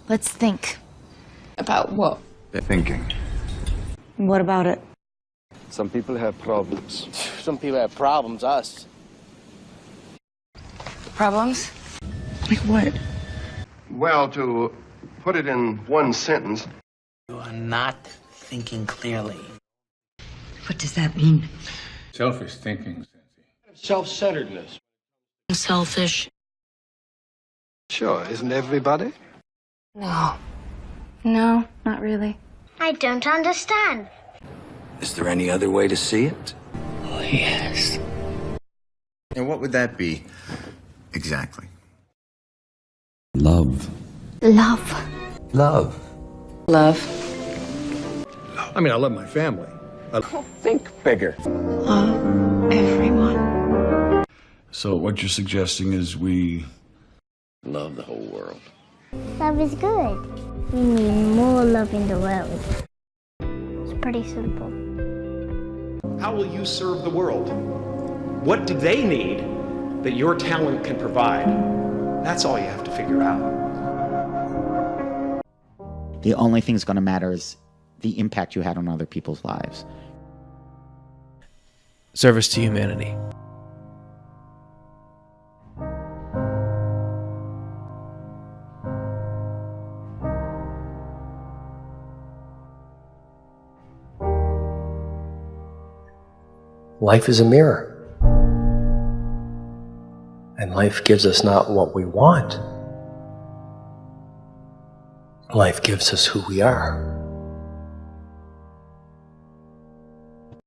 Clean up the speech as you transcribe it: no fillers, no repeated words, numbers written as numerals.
Let's think. About what? Thinking. What about it? Some people have problems. Some people have problems, us. Problems? Like what? Well, to put it in one sentence. You are not thinking clearly. What does that mean? Selfish thinking. Self-centeredness. Selfish. Sure, isn't everybody? No. No, not really. I don't understand. Is there any other way to see it? Oh, yes. And what would that be exactly? Love. Love. Love. Love. I mean, I love my family. Think bigger. Love everyone. So what you're suggesting is we Love the whole world. Love is good. We need more love in the world. It's pretty simple. How will you serve the world? What do they need that your talent can provide? That's all you have to figure out. The only thing that's going to matter is the impact you had on other people's lives. Service to humanity. Life is a mirror. And life gives us not what we want. Life gives us who we are.